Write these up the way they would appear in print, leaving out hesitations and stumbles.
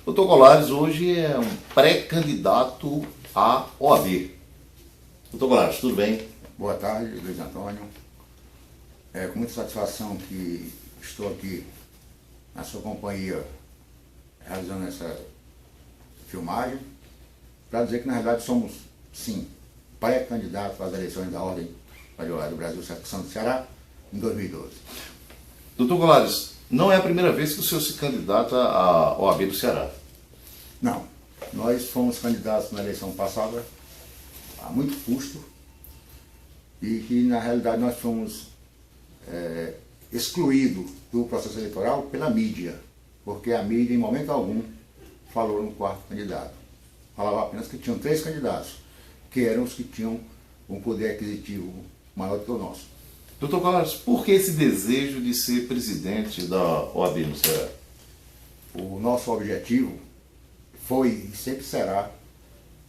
Doutor Colares hoje é um pré-candidato à OAB. Doutor Colares, tudo bem? Boa tarde, Luiz Antônio. É com muita satisfação que estou aqui na sua companhia realizando essa filmagem para dizer que na realidade somos, sim, pré-candidatos às eleições da Ordem Advogada do Brasil, secção do Ceará, em 2012. Doutor Colares, não é a primeira vez que o senhor se candidata à OAB do Ceará. Não, nós fomos candidatos na eleição passada a muito custo e que na realidade nós fomos excluídos do processo eleitoral pela mídia, porque a mídia em momento algum falou no quarto candidato. Falava apenas que tinham 3 candidatos, que eram os que tinham um poder aquisitivo maior do que o nosso. Doutor Colares, por que esse desejo de ser presidente da OAB no Ceará? O nosso objetivo foi e sempre será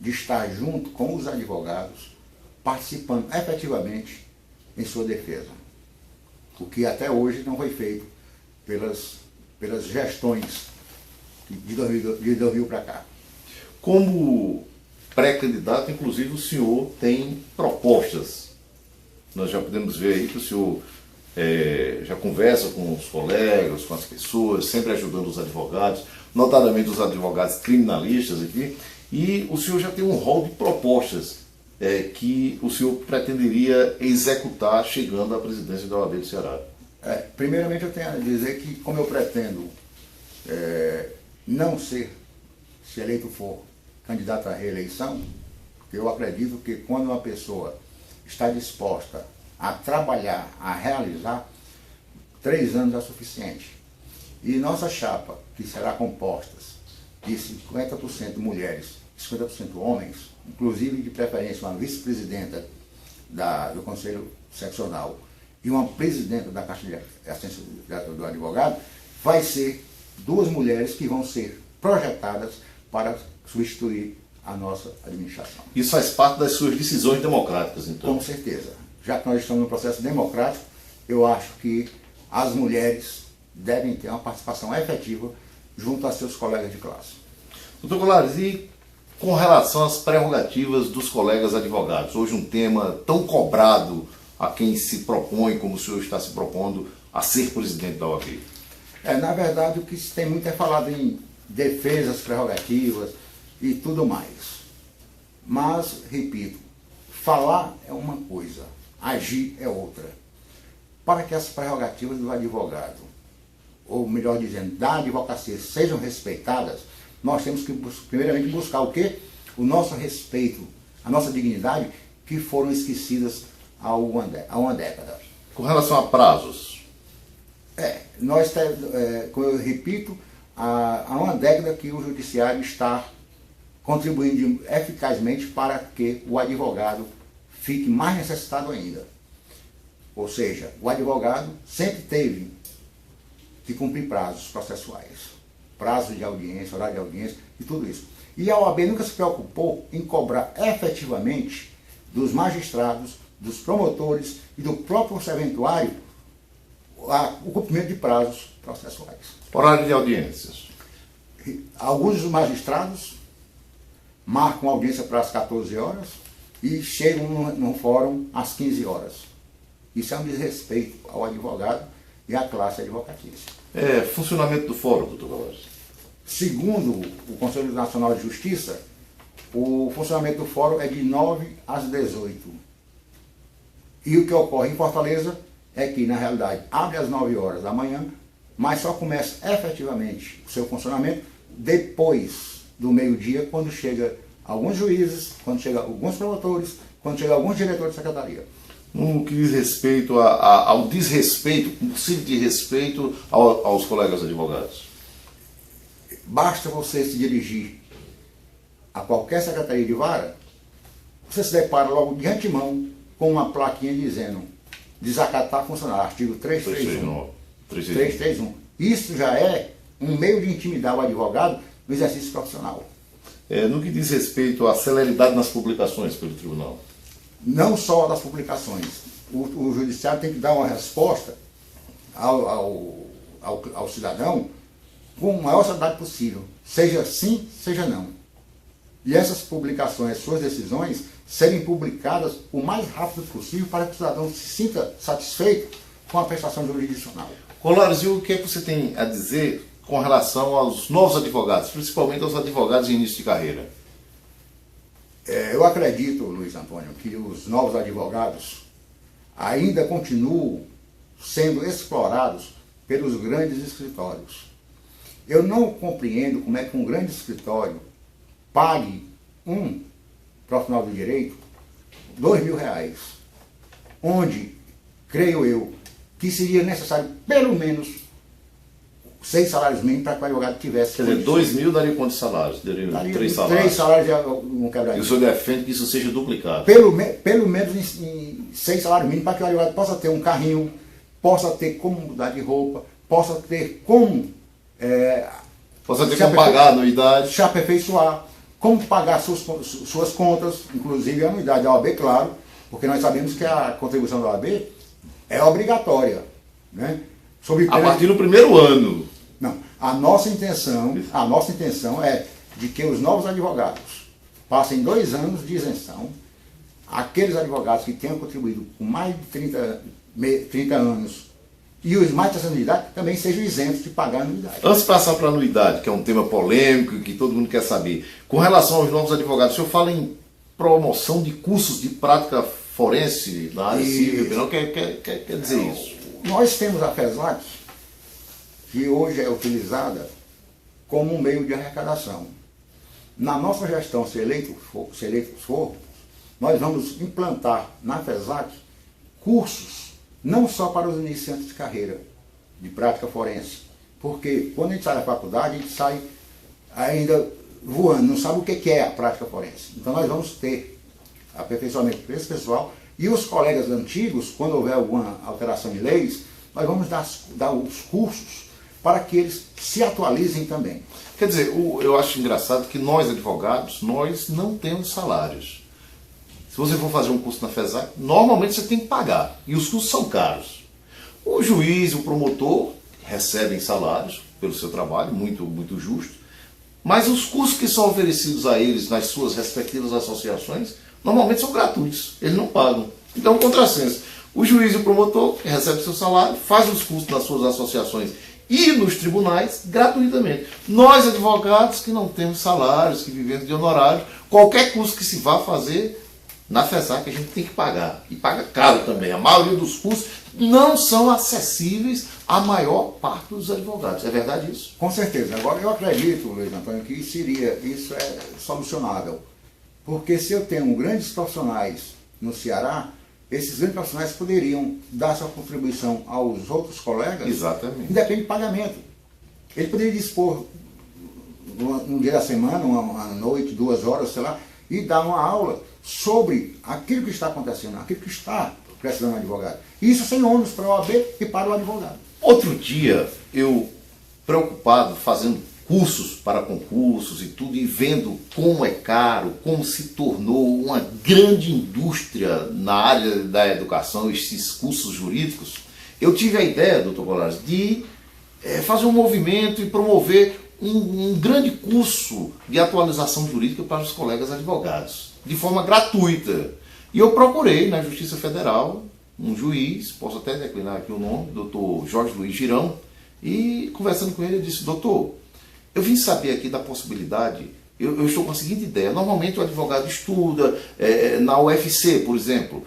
de estar junto com os advogados, participando efetivamente em sua defesa. O que até hoje não foi feito pelas gestões de 2000 para cá. Como pré-candidato, inclusive, o senhor tem propostas. Nós já podemos ver aí que o senhor já conversa com os colegas, com as pessoas, sempre ajudando os advogados, notadamente os advogados criminalistas aqui, e o senhor já tem um rol de propostas que o senhor pretenderia executar chegando à presidência da OAB do Ceará. Primeiramente eu tenho a dizer que, como eu pretendo não ser, se eleito for, candidato à reeleição, porque eu acredito que quando uma pessoa está disposta a trabalhar, a realizar, 3 anos é suficiente. E nossa chapa, que será composta de 50% mulheres, 50% homens, inclusive de preferência uma vice-presidenta do Conselho Seccional e uma presidenta da Caixa de Assistência do Advogado, vai ser 2 mulheres que vão ser projetadas para substituir a nossa administração. Isso faz parte das suas decisões democráticas, então? Com certeza. Já que nós estamos no processo democrático, eu acho que as mulheres devem ter uma participação efetiva junto a seus colegas de classe. Doutor Colares, e com relação às prerrogativas dos colegas advogados, hoje um tema tão cobrado a quem se propõe, como o senhor está se propondo, a ser presidente da OAB? Na verdade, o que se tem muito é falado em defesas, prerrogativas e tudo mais. Mas, repito, falar é uma coisa, agir é outra. Para que as prerrogativas do advogado, ou melhor dizendo, da advocacia, sejam respeitadas, nós temos que primeiramente buscar o quê? O nosso respeito, a nossa dignidade, que foram esquecidas há uma década. Com relação a prazos? Como eu repito, há uma década que o judiciário está contribuindo eficazmente para que o advogado fique mais necessitado ainda. Ou seja, o advogado sempre teve que cumprir prazos processuais, prazo de audiência, horário de audiência e tudo isso. E a OAB nunca se preocupou em cobrar efetivamente dos magistrados, dos promotores e do próprio serventuário o cumprimento de prazos processuais. Horário de audiências? Alguns dos magistrados marcam audiência para as 14 horas e chegam no fórum às 15 horas. Isso é um desrespeito ao advogado e à classe advocatícia. Funcionamento do fórum, doutor Colares? Segundo o Conselho Nacional de Justiça, o funcionamento do fórum é de 9 às 18. E o que ocorre em Fortaleza é que, na realidade, abre às 9 horas da manhã, mas só começa efetivamente o seu funcionamento depois do meio-dia, quando chega alguns juízes, quando chega alguns promotores, quando chega alguns diretores de secretaria. No que diz respeito ao desrespeito, possível de respeito aos colegas advogados? Basta você se dirigir a qualquer secretaria de vara, você se depara logo de antemão com uma plaquinha dizendo desacatar funcionário, artigo 331. 331. Isso já é um meio de intimidar o advogado no exercício profissional. No que diz respeito à celeridade nas publicações pelo tribunal? Não só das publicações. O judiciário tem que dar uma resposta ao cidadão com a maior celeridade possível, seja sim, seja não. E essas publicações, suas decisões, serem publicadas o mais rápido possível para que o cidadão se sinta satisfeito com a prestação jurisdicional. Colares, e o que é que você tem a dizer com relação aos novos advogados, principalmente aos advogados em início de carreira? Eu acredito, Luiz Antônio, que os novos advogados ainda continuam sendo explorados pelos grandes escritórios. Eu não compreendo como é que um grande escritório pague um profissional do direito R$2.000, onde, creio eu, que seria necessário pelo menos 6 salários mínimos para que o advogado tivesse. Quer dizer, 2.000 daria quantos salários? Daria 3 salários. 3 salários já não quebraria. E o senhor defende que isso seja duplicado? Pelo menos em 6 salários mínimos para que o advogado possa ter um carrinho, possa ter como mudar de roupa, possa ter como pagar a anuidade. se aperfeiçoar, como pagar suas contas, inclusive a anuidade da OAB, claro, porque nós sabemos que a contribuição da OAB é obrigatória, né? A partir do primeiro ano. Não, a nossa intenção é de que os novos advogados passem 2 anos de isenção. Aqueles advogados que tenham contribuído com mais de 30 anos e os mais de 60 anos de idade também sejam isentos de pagar a anuidade. Antes de passar para a anuidade, que é um tema polêmico que todo mundo quer saber, com relação aos novos advogados, o senhor fala em promoção de cursos de prática forense na área civil, não quer dizer isso? Nós temos a FESAC, que hoje é utilizada como um meio de arrecadação. Na nossa gestão, se eleitos for, nós vamos implantar na FESAC cursos não só para os iniciantes de carreira de prática forense, porque quando a gente sai da faculdade, a gente sai ainda voando, não sabe o que é a prática forense. Então nós vamos ter aperfeiçoamento para esse pessoal. E os colegas antigos, quando houver alguma alteração de leis, nós vamos dar os cursos para que eles se atualizem também. Quer dizer, eu acho engraçado que nós, advogados, nós não temos salários. Se você for fazer um curso na FESAC, normalmente você tem que pagar. E os cursos são caros. O juiz e o promotor recebem salários pelo seu trabalho, muito, muito justo. Mas os cursos que são oferecidos a eles nas suas respectivas associações, normalmente são gratuitos, eles não pagam. Então, contrassenso. O juiz e o promotor recebem seu salário, faz os cursos nas suas associações e nos tribunais gratuitamente. Nós, advogados, que não temos salários, que vivemos de honorários, qualquer curso que se vá fazer na FESAC a gente tem que pagar. E paga caro também. A maioria dos cursos não são acessíveis à maior parte dos advogados. É verdade isso? Com certeza. Agora, eu acredito, Luiz Antônio, que isso é solucionável. Porque se eu tenho grandes profissionais no Ceará, esses grandes profissionais poderiam dar sua contribuição aos outros colegas, exatamente, independente de pagamento. Ele poderia dispor um dia da semana, uma noite, 2 horas, sei lá, e dar uma aula sobre aquilo que está acontecendo, aquilo que está precisando do advogado. Isso sem ônus para o OAB e para o advogado. Outro dia, eu, preocupado, fazendo cursos para concursos e tudo, e vendo como é caro, como se tornou uma grande indústria na área da educação, esses cursos jurídicos, eu tive a ideia, doutor Colares, de fazer um movimento e promover um grande curso de atualização jurídica para os colegas advogados, de forma gratuita. E eu procurei na Justiça Federal um juiz, posso até declinar aqui o nome, doutor Jorge Luiz Girão, e conversando com ele, eu disse: doutor, eu vim saber aqui da possibilidade, eu estou com a seguinte ideia. Normalmente o advogado estuda na UFC, por exemplo,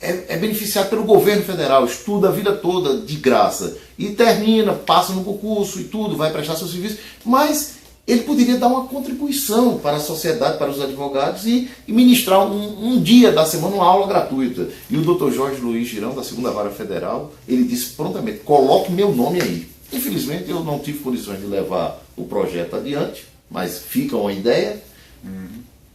é beneficiado pelo governo federal, estuda a vida toda de graça e termina, passa no concurso e tudo, vai prestar seu serviço, mas ele poderia dar uma contribuição para a sociedade, para os advogados e ministrar um dia da semana uma aula gratuita. E o doutor Jorge Luiz Girão, da 2ª Vara Federal, ele disse prontamente: coloque meu nome aí. Infelizmente eu não tive condições de levar o projeto adiante, mas fica uma ideia.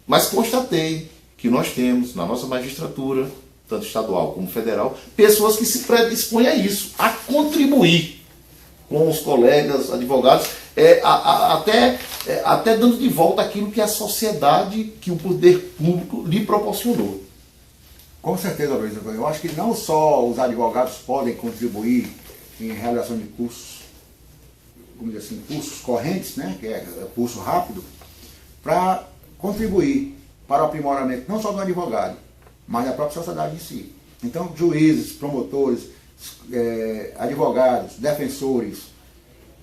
Mas constatei que nós temos na nossa magistratura, tanto estadual como federal, pessoas que se predispõem a isso, a contribuir com os colegas advogados, até dando de volta aquilo que a sociedade, que o poder público lhe proporcionou. Com certeza, Luiz. Eu acho que não só os advogados podem contribuir em realização de cursos vamos dizer assim, cursos correntes, né, que é curso rápido, para contribuir para o aprimoramento não só do advogado, mas da própria sociedade em si. Então, juízes, promotores, advogados, defensores,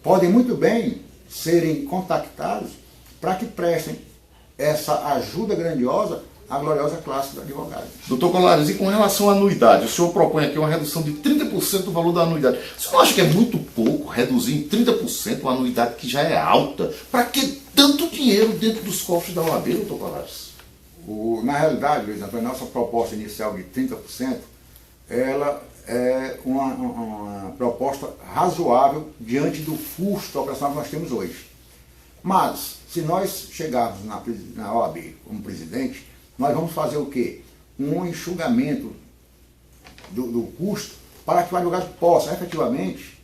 podem muito bem serem contactados para que prestem essa ajuda grandiosa à gloriosa classe do advogado. Doutor Colares, e com relação à anuidade, o senhor propõe aqui uma redução de 30% do valor da anuidade. O senhor não acha que é muito pouco reduzir em 30% uma anuidade que já é alta? Para que tanto dinheiro dentro dos cofres da OAB, doutor Colares? Na realidade, Luiz Antônio, a nossa proposta inicial de 30%, ela é uma proposta razoável diante do custo operacional que nós temos hoje. Mas, se nós chegarmos na OAB como presidente, nós vamos fazer o quê? Um enxugamento do custo para que o advogado possa efetivamente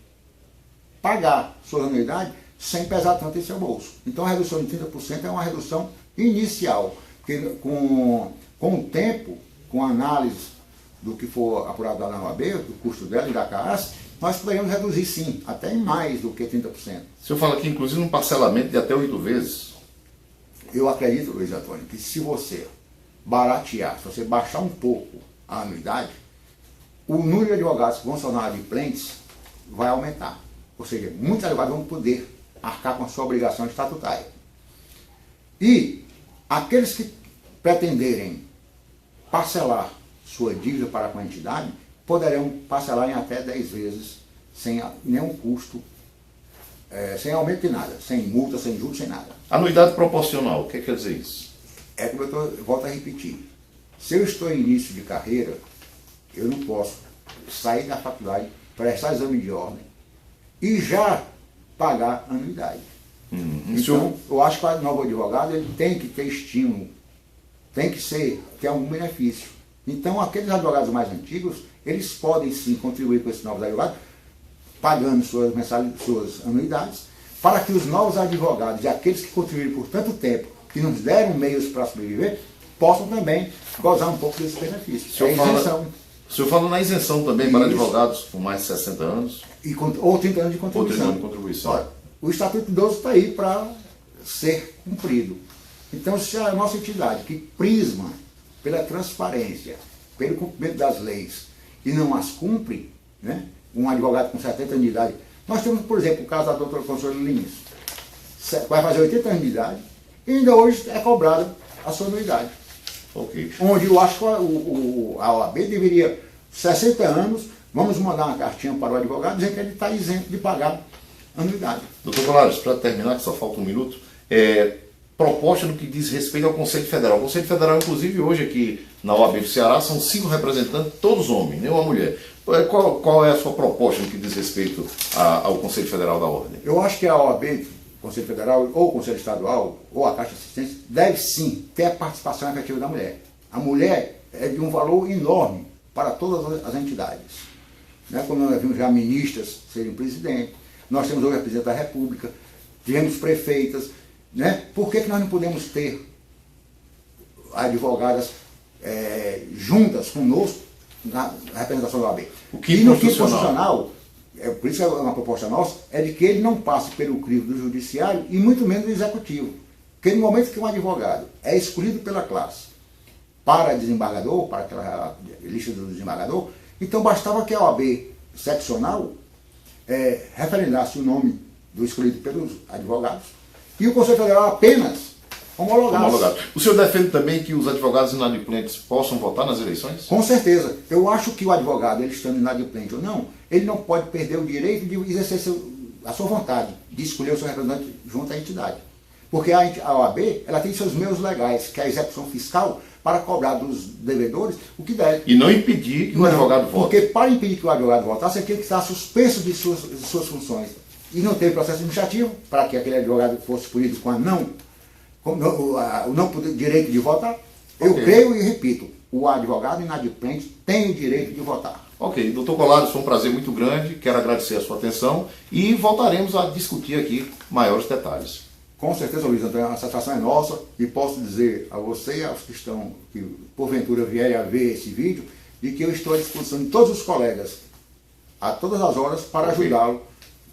pagar sua anuidade sem pesar tanto em seu bolso. Então a redução de 30% é uma redução inicial, porque com o tempo, com a análise do que for apurado lá na OAB, do custo dela e da CAAS, nós poderíamos reduzir sim, até em mais do que 30%. O senhor fala aqui, inclusive, um parcelamento de até 8 vezes. Eu acredito, Luiz Antônio, que se você baratear, se você baixar um pouco a anuidade, o número de advogados que vão se tornar adimplentes vai aumentar. Ou seja, muitos advogados vão poder arcar com a sua obrigação estatutária. E aqueles que pretenderem parcelar sua dívida para com a entidade, poderão parcelar em até 10 vezes, sem nenhum custo, sem aumento de nada, sem multa, sem juros, sem nada. Anuidade proporcional, o que quer dizer isso? É como eu volto a repetir. Se eu estou em início de carreira, eu não posso sair da faculdade, prestar exame de ordem e já pagar anuidade. Então, eu acho que o novo advogado ele tem que ter estímulo, tem que ter algum benefício. Então, aqueles advogados mais antigos, eles podem sim contribuir com esses novos advogados, pagando suas anuidades, para que os novos advogados e aqueles que contribuíram por tanto tempo, que nos deram meios para sobreviver, possam também gozar um pouco desse benefício. O senhor fala na isenção também para advogados com mais de 60 anos? Ou 30 anos de contribuição. Ou 30 anos de contribuição. Olha, o Estatuto do Idoso está aí para ser cumprido. Então, se a nossa entidade, que prisma pela transparência, pelo cumprimento das leis, e não as cumpre, né? Um advogado com 70 anos de idade. Nós temos, por exemplo, o caso da doutora Consuelo Lins, vai fazer 80 anos de idade, e ainda hoje é cobrada a sua anuidade. Okay. Onde eu acho que a OAB deveria, 60 anos, vamos mandar uma cartinha para o advogado dizendo que ele está isento de pagar anuidade. Doutor Colares, para terminar, que só falta um minuto, proposta no que diz respeito ao Conselho Federal. O Conselho Federal, inclusive, hoje aqui na OAB do Ceará, são 5 representantes, todos homens, nenhuma mulher. Qual é a sua proposta no que diz respeito ao Conselho Federal da Ordem? Eu acho que a OAB, o Conselho Federal, ou o Conselho Estadual, ou a Caixa de Assistência, deve sim ter a participação efetiva da mulher. A mulher é de um valor enorme para todas as entidades. Né? Como nós vimos já ministras serem presidente, nós temos hoje a presidente da República, tivemos prefeitas, né? Por que nós não podemos ter advogadas juntas conosco na representação da OAB? O que e no quinto constitucional, por isso é uma proposta nossa, é de que ele não passe pelo crivo do judiciário e muito menos do executivo. Porque no momento que um advogado é escolhido pela classe para desembargador, para aquela lista do desembargador, então bastava que a OAB seccional referendasse o nome do escolhido pelos advogados e o Conselho Federal apenas homologasse. O senhor defende também que os advogados inadimplentes possam votar nas eleições? Com certeza. Eu acho que o advogado, ele estando inadimplente ou não, ele não pode perder o direito de exercer a sua vontade, de escolher o seu representante junto à entidade. Porque a OAB, ela tem seus meios legais, que é a execução fiscal, para cobrar dos devedores o que der. E não impedir que o advogado vote. Porque para impedir que o advogado votasse, aquele que está suspenso de suas funções e não teve processo administrativo, para que aquele advogado fosse punido com o não poder, direito de votar, eu creio e repito, o advogado inadimplente tem o direito de votar. Ok, doutor Colares, foi um prazer muito grande, quero agradecer a sua atenção e voltaremos a discutir aqui maiores detalhes. Com certeza, Luiz Antônio, a satisfação é nossa e posso dizer a você e aos que porventura vierem a ver esse vídeo, de que eu estou à disposição de todos os colegas, a todas as horas, para ajudá-lo